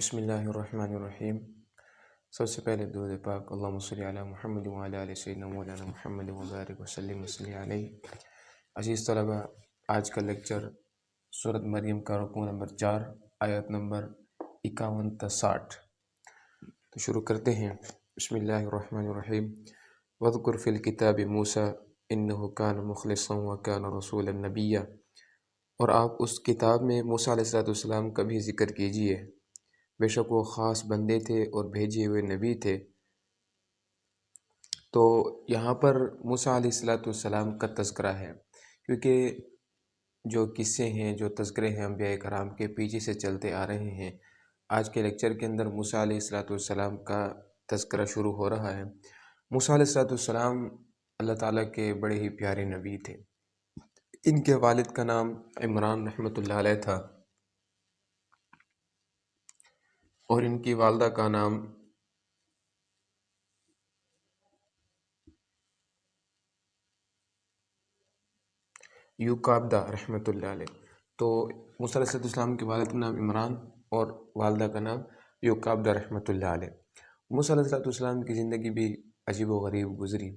بسم اللہ الرحمن الرحیم۔ سب سے پہلے درود پاک اللہم صلی علی محمد وعلی آل سیدنا مولانا محمد وبارک وسلم وصلی علیہ۔ عزیز طلبہ، آج کا لیکچر سورۃ مریم کا رکوع نمبر 4 آیت نمبر 51 تا 60 تو شروع کرتے ہیں۔ بسم اللہ الرحمن الرحیم۔ وَاذْكُرْ فِي الْكِتَابِ مُوسَىٰ إِنَّهُ كَانَ مُخْلِصًا وَكَانَ رَسُولًا نَبِيًّا، اور آپ اس کتاب میں موسیٰ علیہ السلام کا بھی ذکر کیجیے، بے شک وہ خاص بندے تھے اور بھیجے ہوئے نبی تھے۔ تو یہاں پر موسیٰ علیہ السلام کا تذکرہ ہے، کیونکہ جو قصے ہیں، جو تذکرے ہیں انبیاء کرام کے پیچھے سے چلتے آ رہے ہیں۔ آج کے لیکچر کے اندر موسیٰ علیہ السلام کا تذکرہ شروع ہو رہا ہے۔ موسیٰ علیہ السلام اللہ تعالیٰ کے بڑے ہی پیارے نبی تھے۔ ان کے والد کا نام عمران رحمۃ اللہ علیہ تھا، اور ان کی والدہ کا نام یوکابدہ رحمۃ اللہ علیہ۔ تو موسیٰ علیہ السلام کے والد کا نام عمران اور والدہ کا نام یوکابدہ رحمۃ اللہ علیہ۔ موسیٰ علیہ السلام کی زندگی بھی عجیب و غریب گزری۔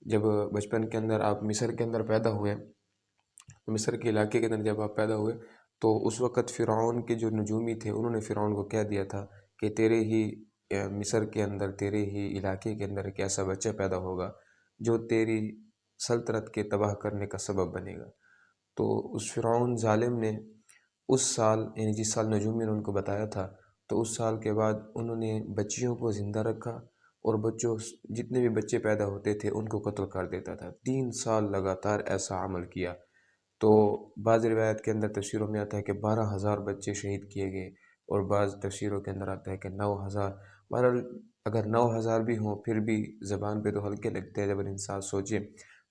جب بچپن کے اندر آپ مصر کے اندر پیدا ہوئے، مصر کے علاقے کے اندر جب آپ پیدا ہوئے تو اس وقت فرعون کے جو نجومی تھے انہوں نے فرعون کو کہہ دیا تھا کہ تیرے ہی مصر کے اندر، تیرے ہی علاقے کے اندر ایک ایسا بچہ پیدا ہوگا جو تیری سلطنت کے تباہ کرنے کا سبب بنے گا۔ تو اس فرعون ظالم نے اس سال، یعنی جس سال نجومی نے ان کو بتایا تھا، تو اس سال کے بعد انہوں نے بچیوں کو زندہ رکھا اور جتنے بھی بچے پیدا ہوتے تھے ان کو قتل کر دیتا تھا۔ 3 سال لگاتار ایسا عمل کیا۔ تو بعض روایت کے اندر تفسیروں میں آتا ہے کہ 12,000 بچے شہید کیے گئے، اور بعض تفسیروں کے اندر آتا ہے کہ 9,000۔ بہرحال اگر 9,000 بھی ہوں پھر بھی زبان پہ تو ہلکے لگتے ہیں، جب انسان سوچے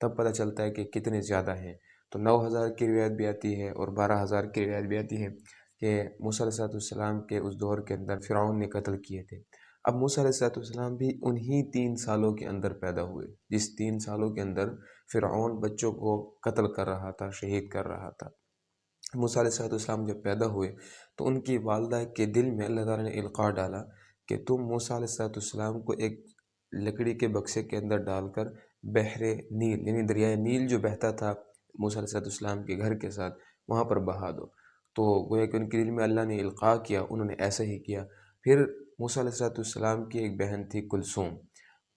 تب پتہ چلتا ہے کہ کتنے زیادہ ہیں۔ تو 9,000 کی روایت بھی آتی ہے اور 12,000 کی روایت بھی آتی ہے کہ موسیٰ علیہ السلام کے اس دور کے اندر فرعون نے قتل کیے تھے۔ اب موسیٰ علیہ السلام بھی انہی 3 سالوں کے اندر پیدا ہوئے، جس 3 سالوں کے اندر فرعون بچوں کو قتل کر رہا تھا، شہید کر رہا تھا۔ موسیٰ علیہ السلام جب پیدا ہوئے تو ان کی والدہ کے دل میں اللہ تعالیٰ نے القاع ڈالا کہ تم موسیٰ علیہ السلام کو ایک لکڑی کے بکسے کے اندر ڈال کر بحر نیل، یعنی دریائے نیل جو بہتا تھا موسیٰ علیہ السلام کے گھر کے ساتھ، وہاں پر بہا دو۔ تو گویا کہ ان کے دل میں اللہ نے القاع کیا، انہوں نے ایسا ہی کیا۔ پھر موسیٰ علیہ السلام کی ایک بہن تھی کلثوم،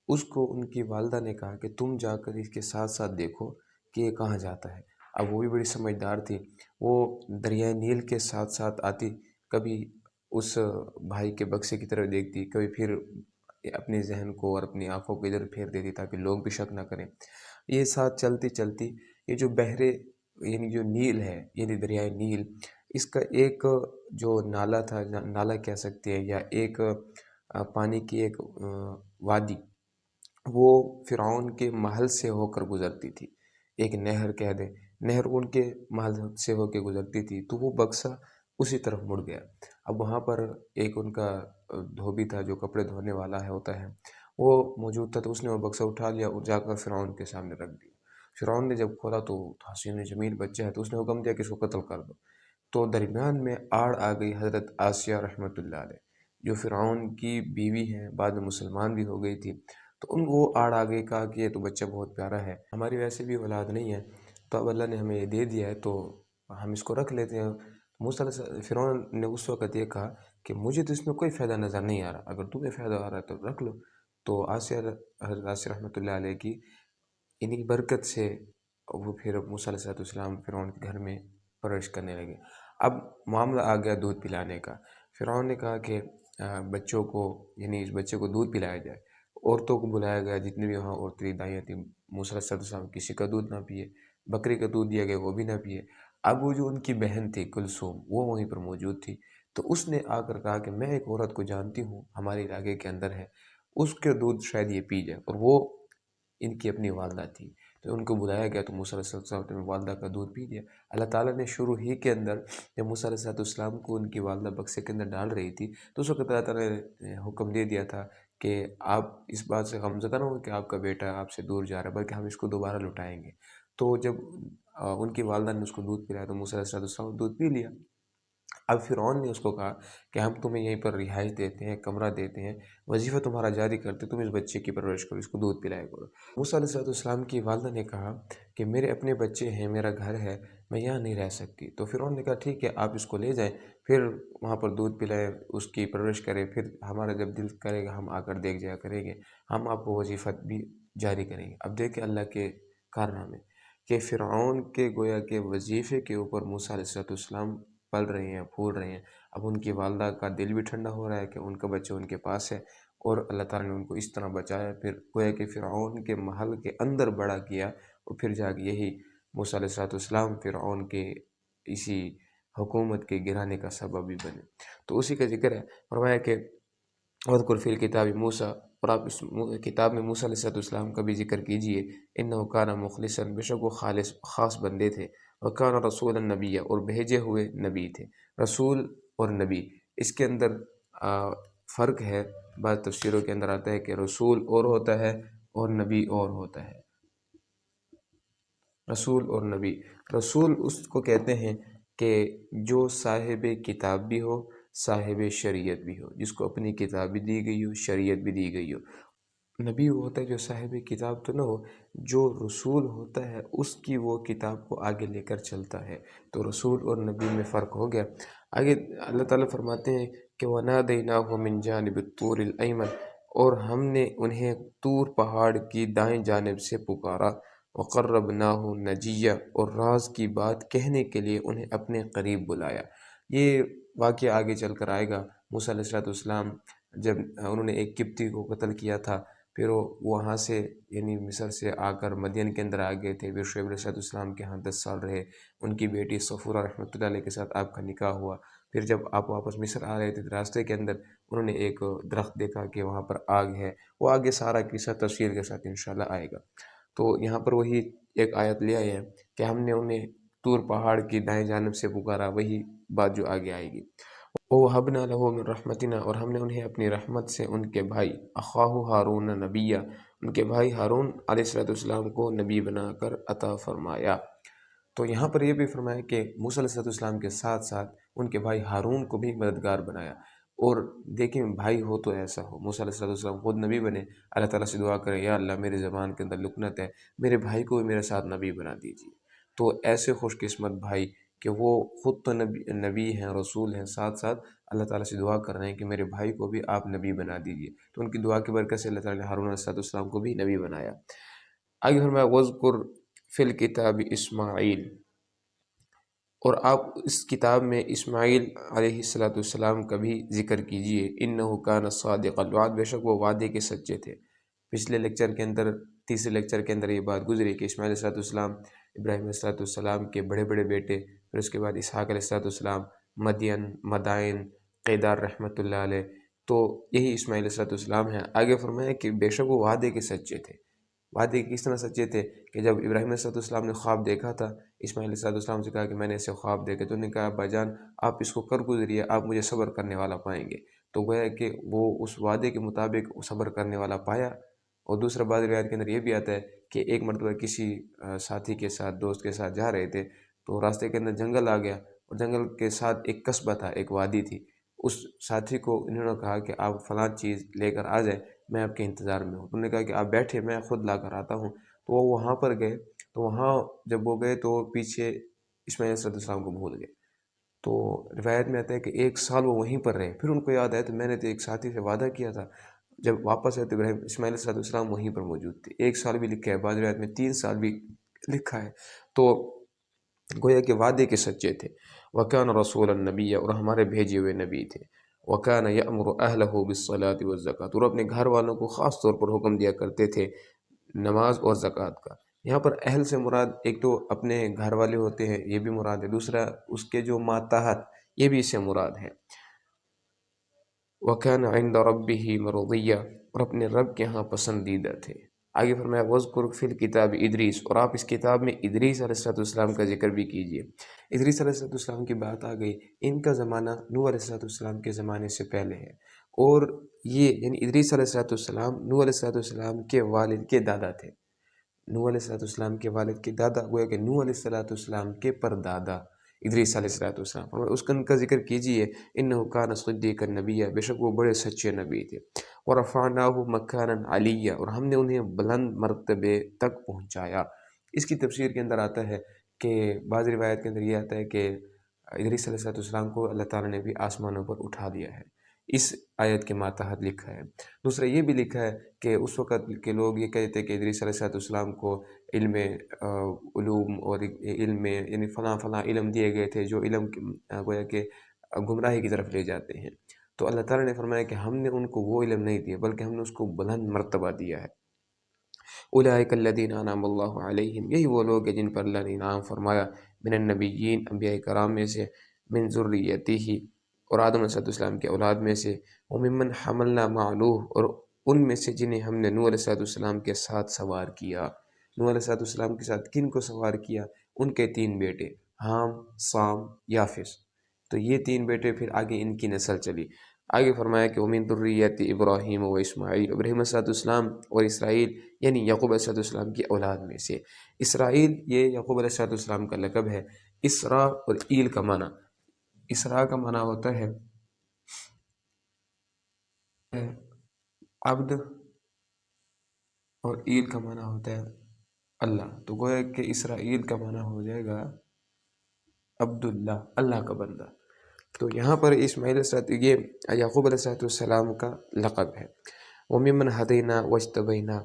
اس کو ان کی والدہ نے کہا کہ تم جا کر اس کے ساتھ ساتھ دیکھو کہ یہ کہاں جاتا ہے۔ اب وہ بھی بڑی سمجھدار تھی، وہ دریائے نیل کے ساتھ ساتھ آتی، کبھی اس بھائی کے بکسے کی طرف دیکھتی، کبھی پھر اپنے ذہن کو اور اپنی آنکھوں کو ادھر پھیر دیتی تاکہ لوگ بھی شک نہ کریں۔ یہ ساتھ چلتی چلتی یہ جو یعنی جو نیل ہے، یعنی دریائے نیل، اس کا ایک جو نالا تھا، نالا کہہ سکتے ہیں، یا ایک پانی کی ایک وادی، وہ فرعون کے محل سے ہو کر گزرتی تھی۔ ایک نہر کہہ دیں، نہر ان کے محل سے ہو کے گزرتی تھی، تو وہ بکسا اسی طرف مڑ گیا۔ اب وہاں پر ایک ان کا دھوبی تھا جو کپڑے دھونے والا ہوتا ہے، وہ موجود تھا، تو اس نے وہ بکسا اٹھا لیا اور جا کر فرعون کے سامنے رکھ دیا۔ فرعون نے جب کھولا تو حسین جمیل بچہ ہے، تو اس نے حکم دیا کہ اس کو قتل کر دو۔ تو درمیان میں آڑ آ گئی حضرت آسیہ رحمۃ اللہ علیہ، جو فرعون کی بیوی ہیں، بعد میں مسلمان بھی ہو گئی تھی۔ تو وہ آڑ آ گئی، کہا کہ یہ تو بچہ بہت پیارا ہے، ہماری ویسے بھی اولاد نہیں ہے، تو اب اللہ نے ہمیں یہ دے دیا ہے تو ہم اس کو رکھ لیتے ہیں۔ فرعون نے اس وقت یہ کہا کہ مجھے تو اس میں کوئی فائدہ نظر نہیں آ رہا، اگر تمہیں فائدہ آ رہا ہے تو رکھ لو۔ تو حضرت آسیہ رحمۃ اللہ علیہ کی انہی برکت سے وہ پھر موسیٰ علیہ السلام فرعون کے گھر میں پرورش کرنے لگے۔ اب معاملہ آ گیا دودھ پلانے کا۔ فرعون نے کہا کہ بچوں کو، یعنی اس بچے کو دودھ پلایا جائے۔ عورتوں کو بلایا گیا، جتنی بھی وہاں عورتیں دائیاں تھیں، موسیٰ علیہ السلام کسی کا دودھ نہ پیے، بکری کا دودھ دیا گیا وہ بھی نہ پیے۔ اب وہ جو ان کی بہن تھی کلثوم، وہ وہیں پر موجود تھی، تو اس نے آ کر کہا کہ میں ایک عورت کو جانتی ہوں، ہمارے علاقے کے اندر ہے، اس کے دودھ شاید یہ پی جائے، اور وہ ان کی اپنی والدہ تھی۔ تو ان کو بلایا گیا تو موسیٰ علیہ السلام نے والدہ کا دودھ پی لیا۔ اللہ تعالیٰ نے شروع ہی کے اندر جب موسیٰ علیہ السلام کو ان کی والدہ بکسے کے اندر ڈال رہی تھی تو اس وقت اللہ تعالیٰ نے حکم دے دیا تھا کہ آپ اس بات سے غمزدہ نہ ہو کہ آپ کا بیٹا آپ سے دور جا رہا ہے، بلکہ ہم اس کو دوبارہ لوٹائیں گے۔ تو جب ان کی والدہ نے اس کو دودھ پلایا تو موسیٰ علیہ السلام نے دودھ پی لیا۔ اب فرعون نے اس کو کہا کہ ہم تمہیں یہیں پر رہائش دیتے ہیں، کمرہ دیتے ہیں، وظیفہ تمہارا جاری کرتے، تم اس بچے کی پرورش کرو، اس کو دودھ پلایا کرو۔ موسیٰ علیہ السلام کی والدہ نے کہا کہ میرے اپنے بچے ہیں، میرا گھر ہے، میں یہاں نہیں رہ سکتی۔ تو فرعون نے کہا ٹھیک ہے، آپ اس کو لے جائیں، پھر وہاں پر دودھ پلائیں، اس کی پرورش کریں، پھر ہمارا جب دل کرے گا ہم آ کر دیکھ جایا کریں گے، ہم آپ کو وظیفہ بھی جاری کریں گے۔ اب دیکھیں اللہ کے کارنامے کہ فرعون کے گویا کے وظیفے کے اوپر موسیٰ علیہ السلام پل رہے ہیں، پھول رہے ہیں۔ اب ان کی والدہ کا دل بھی ٹھنڈا ہو رہا ہے کہ ان کا بچہ ان کے پاس ہے، اور اللہ تعالیٰ نے ان کو اس طرح بچایا، پھر گویا کہ فرعون کے محل کے اندر بڑا کیا، اور پھر جا کے یہی موسیٰ علیہ السلام فرعون کے اسی حکومت کے گرانے کا سبب بھی بنے۔ تو اسی کا ذکر ہے، فرمایا کہ وَاذْكُرْ فِي الْكِتَابِ موسیٰ، اور آپ اس کتاب میں موسیٰ علیہ السلام کا بھی ذکر کیجئے، اِنَّهُ كَانَ مُخْلِصًا، بے شک وہ خاص بندے تھے، وَكَانَ رَسُولًا نَبِيًّا، اور بھیجے ہوئے نبی تھے۔ رسول اور نبی، اس کے اندر فرق ہے، بعض تفسیروں کے اندر آتا ہے کہ رسول اور ہوتا ہے اور نبی اور ہوتا ہے۔ رسول اور نبی، رسول اس کو کہتے ہیں کہ جو صاحب کتاب بھی ہو، صاحب شریعت بھی ہو، جس کو اپنی کتاب بھی دی گئی ہو، شریعت بھی دی گئی ہو۔ نبی وہ ہوتا ہے جو صاحب کتاب تو نہ ہو، جو رسول ہوتا ہے اس کی وہ کتاب کو آگے لے کر چلتا ہے۔ تو رسول اور نبی میں فرق ہو گیا۔ آگے اللہ تعالیٰ فرماتے ہیں کہ وَنَادَيْنَاهُ مِن جَانِبِ الطُّورِ الْأَيْمَنِ، اور ہم نے انہیں طور پہاڑ کی دائیں جانب سے پکارا، وَقَرَّبْنَاهُ نَجِيًّا، اور راز کی بات کہنے کے لیے انہیں اپنے قریب بلایا۔ یہ واقعہ آگے چل کر آئے گا۔ موسیٰ علیہ السلام جب انہوں نے ایک قبطی کو قتل کیا تھا، پھر وہ وہاں سے یعنی مصر سے آ کر مدین کے اندر آ گئے تھے، پھر شعیب علیہ السلام کے ہاں 10 سال رہے، ان کی بیٹی صفورہ رحمۃ اللہ علیہ کے ساتھ آپ کا نکاح ہوا۔ پھر جب آپ واپس مصر آ رہے تھے راستے کے اندر انہوں نے ایک درخت دیکھا کہ وہاں پر آگ ہے، وہ آگے سارا قصہ تفصیل کے ساتھ انشاءاللہ آئے گا۔ تو یہاں پر وہی ایک آیت لے آئے ہیں کہ ہم نے انہیں طور پہاڑ کی دائیں جانب سے پکارا، وہی بات جو آگے آئے گی۔ وَوَهَبْنَا لَهُ مِن رَحْمَتِنَا، اور ہم نے انہیں اپنی رحمت سے ان کے بھائی أَخَاهُ ہارون نبیّا، ان کے بھائی ہارون علیہ السلام کو نبی بنا کر عطا فرمایا۔ تو یہاں پر یہ بھی فرمایا کہ موسیٰ علیہ السلام کے ساتھ ساتھ ان کے بھائی ہارون کو بھی مددگار بنایا۔ اور دیکھیں بھائی ہو تو ایسا ہو، موسیٰ علیہ السلام خود نبی بنے، اللہ تعالیٰ سے دعا کریں یا اللہ میری زبان کے اندر لکنت ہے، میرے بھائی کو بھی میرے ساتھ نبی بنا دیجیے۔ تو ایسے خوش قسمت بھائی کہ وہ خود تو نبی ہیں، رسول ہیں، ساتھ ساتھ اللہ تعالیٰ سے دعا کر رہے ہیں کہ میرے بھائی کو بھی آپ نبی بنا دیجیے۔ تو ان کی دعا کی برکت سے اللہ تعالیٰ نے ہارون علیہ السلام کو بھی نبی بنایا۔ آگے فرمایا وَاذْكُرْ فِي الْكِتَابِ اسماعیل، اور آپ اس کتاب میں اسماعیل علیہ السلام کا بھی ذکر کیجئے، اِنَّهُ كَانَ صَادِقَ الْوَعْدِ، بے شک وہ وعدے کے سچے تھے۔ پچھلے لیکچر کے اندر، تیسرے لیکچر کے اندر یہ بات گزری کہ اسماعیل علیہ السلام ابراہیم علیہ السلام کے بڑے بڑے بیٹے، پھر اس کے بعد اسحاق علیہ السلام، مدین، مدائن، قیدار رحمۃ اللہ علیہ، تو یہی اسماعیل علیہ السلام ہیں۔ آگے فرمایا کہ بے شک وہ وعدے کے سچے تھے۔ وعدے کس طرح سچے تھے کہ جب ابراہیم علیہ السلام نے خواب دیکھا تھا، اسماعیل علیہ السلام سے کہا کہ میں نے ایسے خواب دیکھے، تو انہوں نے کہا ابا جان آپ اس کو کر گزریے، آپ مجھے صبر کرنے والا پائیں گے۔ تو گویا کہ وہ اس وعدے کے مطابق صبر کرنے والا پایا۔ اور دوسرا بعض روایت کے اندر یہ بھی آتا ہے کہ ایک مرتبہ کسی ساتھی کے ساتھ، دوست کے ساتھ جا رہے تھے، تو راستے کے اندر جنگل آ گیا، اور جنگل کے ساتھ ایک قصبہ تھا، ایک وادی تھی۔ اس ساتھی کو انہوں نے کہا کہ آپ فلاں چیز لے کر آ جائیں، میں آپ کے انتظار میں ہوں۔ انہوں نے کہا کہ آپ بیٹھے، میں خود لا کر آتا ہوں۔ تو وہ وہاں پر گئے، تو وہاں جب وہ گئے تو پیچھے اسماعیل علیہ السلام کو بھول گئے۔ تو روایت میں آتا ہے کہ 1 سال وہ وہیں پر رہے، پھر ان کو یاد آیا تو میں نے تو ایک ساتھی سے وعدہ کیا تھا، جب واپس آئے تو اسماعیل علیہ السلام وہیں پر موجود تھے۔ 1 سال بھی لکھا ہے، بعض روایت میں 3 سال بھی لکھا ہے۔ تو گویا کہ وعدے کے سچے تھے۔ وَكَانَ رَسُولًا نَبِيًّا، اور ہمارے بھیجے ہوئے نبی تھے۔ وَكَانَ يَأْمُرُ أَهْلَهُ بِالصَّلَاةِ وَالزَّكَاةِ، اور اپنے گھر والوں کو خاص طور پر حکم دیا کرتے تھے نماز اور زکوٰۃ کا۔ یہاں پر اہل سے مراد ایک تو اپنے گھر والے ہوتے ہیں، یہ بھی مراد ہے، دوسرا اس کے جو ماتحت، یہ بھی اس سے مراد ہے۔ وَكَانَ عِندَ رَبِّهِ مَرْضِيًّا، اور اپنے رب کے ہاں پسندیدہ تھے۔ آگے فرمایا وَاذْكُرْ فِي الْكِتَابِ ادریس، اور آپ اس کتاب میں ادریس علیہ السلام کا ذکر بھی کیجئے۔ ادریس علیہ السلام کی بات آ گئی، ان کا زمانہ نوح علیہ السلام کے زمانے سے پہلے ہے، اور یہ یعنی ادریس علیہ السلام نوح علیہ السلام کے والد کے دادا تھے۔ نوح علیہ السلام کے والد کے دادا، گویا کہ نوح علیہ السلام کے پردادا، ادریس علیہ السلام، اور اس کا ان کا ذکر کیجیے، انہ کان صدیقا نبیہ، بے شک وہ بڑے سچے نبی تھے، ورفعناہ مکانا علیہ، اور ہم نے انہیں بلند مرتبے تک پہنچایا۔ اس کی تفسیر کے اندر آتا ہے کہ بعض روایت کے اندر یہ آتا ہے کہ ادریس علیہ السلام کو اللہ تعالیٰ نے بھی آسمانوں پر اٹھا دیا ہے، اس آیت کے ماتحت لکھا ہے۔ دوسرا یہ بھی لکھا ہے کہ اس وقت کے لوگ یہ کہتے کہ ادریس علیہ السلام کو علم علوم اور علم یعنی فلاں فلاں علم دیے گئے تھے جو علم گویا کہ گمراہی کی طرف لے جاتے ہیں، تو اللہ تعالیٰ نے فرمایا کہ ہم نے ان کو وہ علم نہیں دیا بلکہ ہم نے اس کو بلند مرتبہ دیا ہے۔ اولئک الذین انعم اللہ علیہم، یہی وہ لوگ ہیں جن پر اللہ نے انعام فرمایا، من النبیین، انبیاء کرام میں سے، من ذریتہ، اور آدم علیہ السلام کے اولاد میں سے، وممن حملنا مع نوح، اور ان میں سے جنہیں ہم نے نوح علیہ السلام کے ساتھ سوار کیا۔ نوح علیہ السلام کے ساتھ کن کو سوار کیا؟ ان کے 3 بیٹے، حام، سام، یافس، تو یہ 3 بیٹے، پھر آگے ان کی نسل چلی۔ آگے فرمایا کہ ومن ذریت ابراہیم و اسماعیل، ابراہیم علیہ السلام اور اسرائیل، یعنی یعقوب علیہ السلام کی اولاد میں سے۔ اسرائیل یہ یعقوب علیہ السلام کا لقب ہے۔ اسرا اور ایل کا معنی، اسرا کا معنی ہوتا ہے عبد، اور ایل کا معنی ہوتا ہے اللہ، تو گویا کہ اسرائیل کا معنی ہو جائے گا عبداللہ، اللہ کا بندہ۔ تو یہاں پر اسماعیل یہ یعقوب علیہ السلام کا لقب ہے۔ وَمِمَّنْ هَدَيْنَا وَاجْتَبَيْنَا،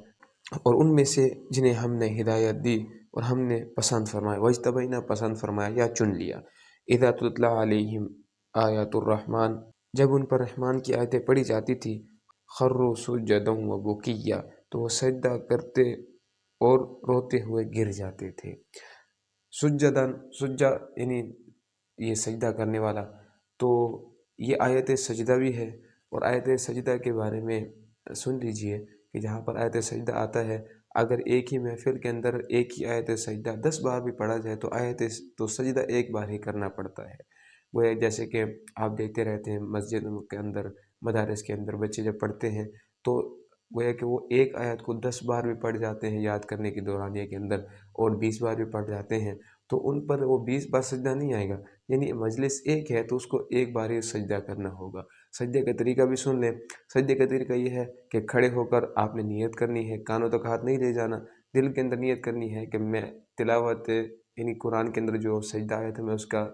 اور ان میں سے جنہیں ہم نے ہدایت دی اور ہم نے پسند فرمایا، وَاجْتَبَيْنَا پسند فرمایا یا چن لیا۔ اِذَا تُتْلَى عَلَيْهِمْ آیاتُ الرحمن، جب ان پر رحمان کی آیتیں پڑھی جاتی تھی، خروا سجدا وبکیا، تو وہ سجدہ کرتے اور روتے ہوئے گر جاتے تھے۔ سجدن، سجا یعنی یہ سجدہ کرنے والا، تو یہ آیت سجدہ بھی ہے، اور آیت سجدہ کے بارے میں سن لیجئے کہ جہاں پر آیت سجدہ آتا ہے، اگر ایک ہی محفل کے اندر ایک ہی آیت سجدہ 10 بار بھی پڑھا جائے تو سجدہ ایک بار ہی کرنا پڑتا ہے۔ وہ جیسے کہ آپ دیکھتے رہتے ہیں مسجد کے اندر، مدارس کے اندر بچے جب پڑھتے ہیں تو گویا کہ وہ ایک آیت کو 10 بار بھی پڑھ جاتے ہیں یاد کرنے کی دورانیے کے اندر، اور 20 بار بھی پڑھ جاتے ہیں، تو ان پر وہ 20 بار سجدہ نہیں آئے گا، یعنی مجلس ایک ہے تو اس کو ایک بار ہی سجدہ کرنا ہوگا۔ سجدے کا طریقہ بھی سن لیں۔ سجدے کا طریقہ یہ ہے کہ کھڑے ہو کر آپ نے نیت کرنی ہے، کانوں تک ہاتھ نہیں لے جانا، دل کے اندر نیت کرنی ہے کہ میں تلاوت یعنی قرآن کے اندر جو سجدہ آیا تھا میں اس کا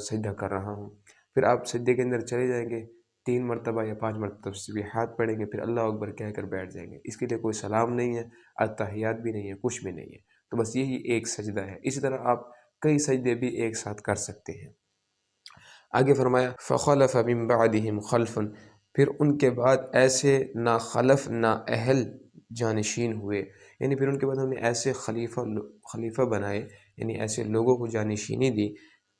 سجدہ کر رہا ہوں۔ پھر آپ سجدے کے اندر چلے جائیں گے، 3 مرتبہ یا 5 مرتبہ تسبیحات پڑھیں گے، پھر اللہ اکبر کہہ کر بیٹھ جائیں گے۔ اس کے لیے کوئی سلام نہیں ہے، التحیات بھی نہیں ہے، کچھ بھی نہیں ہے، تو بس یہی ایک سجدہ ہے۔ اسی طرح آپ کئی سجدے بھی ایک ساتھ کر سکتے ہیں۔ آگے فرمایا فخلف من بعدهم خلف، پھر ان کے بعد ایسے نہ خلف نہ اہل جانشین ہوئے، یعنی پھر ان کے بعد ہم نے ایسے خلیفہ بنائے، یعنی ایسے لوگوں کو جانشینی دی،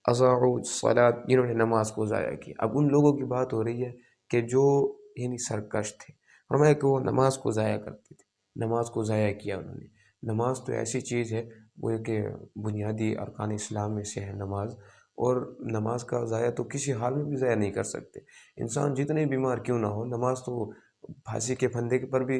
اضاعوا الصلاۃ، جنہوں نے نماز کو ضائع کی۔ اب ان لوگوں کی بات ہو رہی ہے کہ جو یعنی سرکش تھے، فرمایا کہ وہ نماز کو ضائع کرتے تھے، نماز کو ضائع کیا انہوں نے۔ نماز تو ایسی چیز ہے وہ کہ بنیادی ارکان اسلام میں سے ہے نماز، اور نماز کا ضائع تو کسی حال میں بھی ضائع نہیں کر سکتے۔ انسان جتنے بیمار کیوں نہ ہو، نماز تو پھانسی کے پھندے پر بھی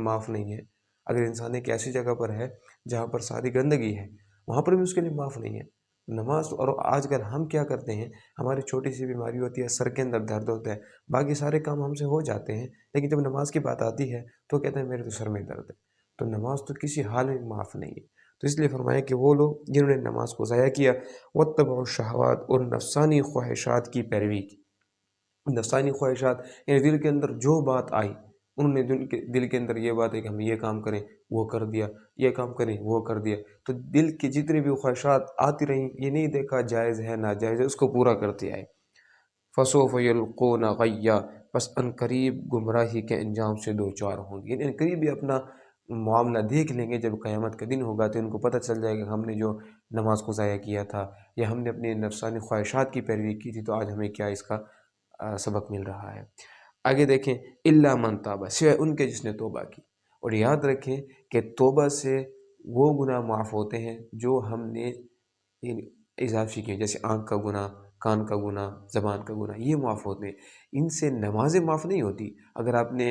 معاف نہیں ہے۔ اگر انسان ایک ایسی جگہ پر ہے جہاں پر ساری گندگی ہے، وہاں پر بھی اس کے لیے معاف نہیں ہے نماز۔ اور آج کل ہم کیا کرتے ہیں، ہماری چھوٹی سی بیماری ہوتی ہے، سر کے اندر درد ہوتا ہے، باقی سارے کام ہم سے ہو جاتے ہیں، لیکن جب نماز کی بات آتی ہے تو کہتے ہیں میرے تو سر میں درد ہے۔ تو نماز تو کسی حال میں معاف نہیں ہے۔ تو اس لیے فرمایا کہ وہ لوگ جنہوں نے نماز کو ضائع کیا، واتبعوا الشہوات، اور نفسانی خواہشات کی پیروی کی۔ نفسانی خواہشات یعنی دل کے اندر جو بات آئی، انہوں نے دل کے اندر یہ بات ہے کہ ہم یہ کام کریں، وہ کر دیا، یہ کام کریں، وہ کر دیا۔ تو دل کی جتنی بھی خواہشات آتی رہیں، یہ نہیں دیکھا جائز ہے ناجائز ہے، اس کو پورا کرتے آئے۔ فسوف یلقون غیا، بس ان قریب گمراہی کے انجام سے دوچار ہوں گے، یعنی ان قریب بھی اپنا معاملہ دیکھ لیں گے۔ جب قیامت کا دن ہوگا تو ان کو پتہ چل جائے گا کہ ہم نے جو نماز کو ضائع کیا تھا، یا ہم نے اپنی نفسانی خواہشات کی پیروی کی تھی، تو آج ہمیں کیا اس کا سبق مل رہا ہے۔ آگے دیکھیں، الا من تاب، سوائے ان کے جس نے توبہ کی۔ اور یاد رکھیں کہ توبہ سے وہ گناہ معاف ہوتے ہیں جو ہم نے اضافی کیے، جیسے آنکھ کا گناہ، کان کا گناہ، زبان کا گناہ، یہ معاف ہوتے ہیں۔ ان سے نمازیں معاف نہیں ہوتی۔ اگر آپ نے